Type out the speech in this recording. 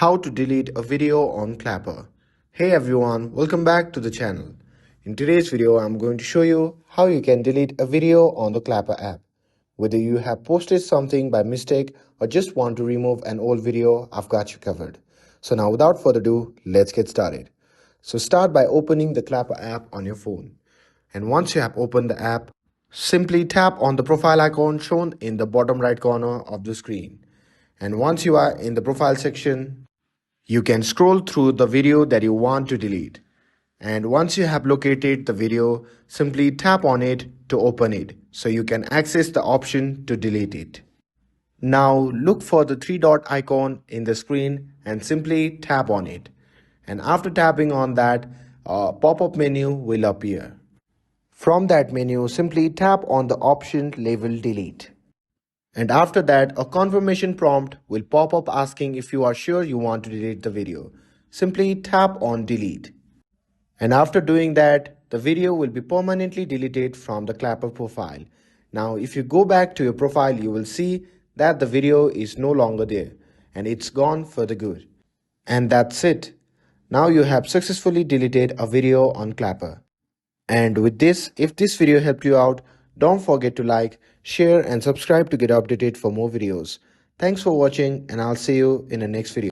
How to delete a video on Clapper. Hey everyone, welcome back to the channel. In today's video, I'm going to show you how you can delete a video on the Clapper app. Whether you have posted something by mistake or just want to remove an old video, I've got you covered. So now without further ado, let's get started. So start by opening the Clapper app on your phone. And once you have opened the app, simply tap on the profile icon shown in the bottom right corner of the screen. And once you are in the profile section, you can scroll through the video that you want to delete. And once you have located the video, simply tap on it to open it so you can access the option to delete it. Now look for the three dot icon in the screen and simply tap on it. And after tapping on that, a pop-up menu will appear. From that menu, simply tap on the option labeled delete. And after that, a confirmation prompt will pop up asking if you are sure you want to delete the video. Simply tap on delete. And after doing that, the video will be permanently deleted from the Clapper profile. Now, if you go back to your profile, you will see that the video is no longer there and it's gone for the good. And that's it. Now you have successfully deleted a video on Clapper. And with this, if this video helped you out, don't forget to like, share and subscribe to get updated for more videos. Thanks for watching and I'll see you in the next video.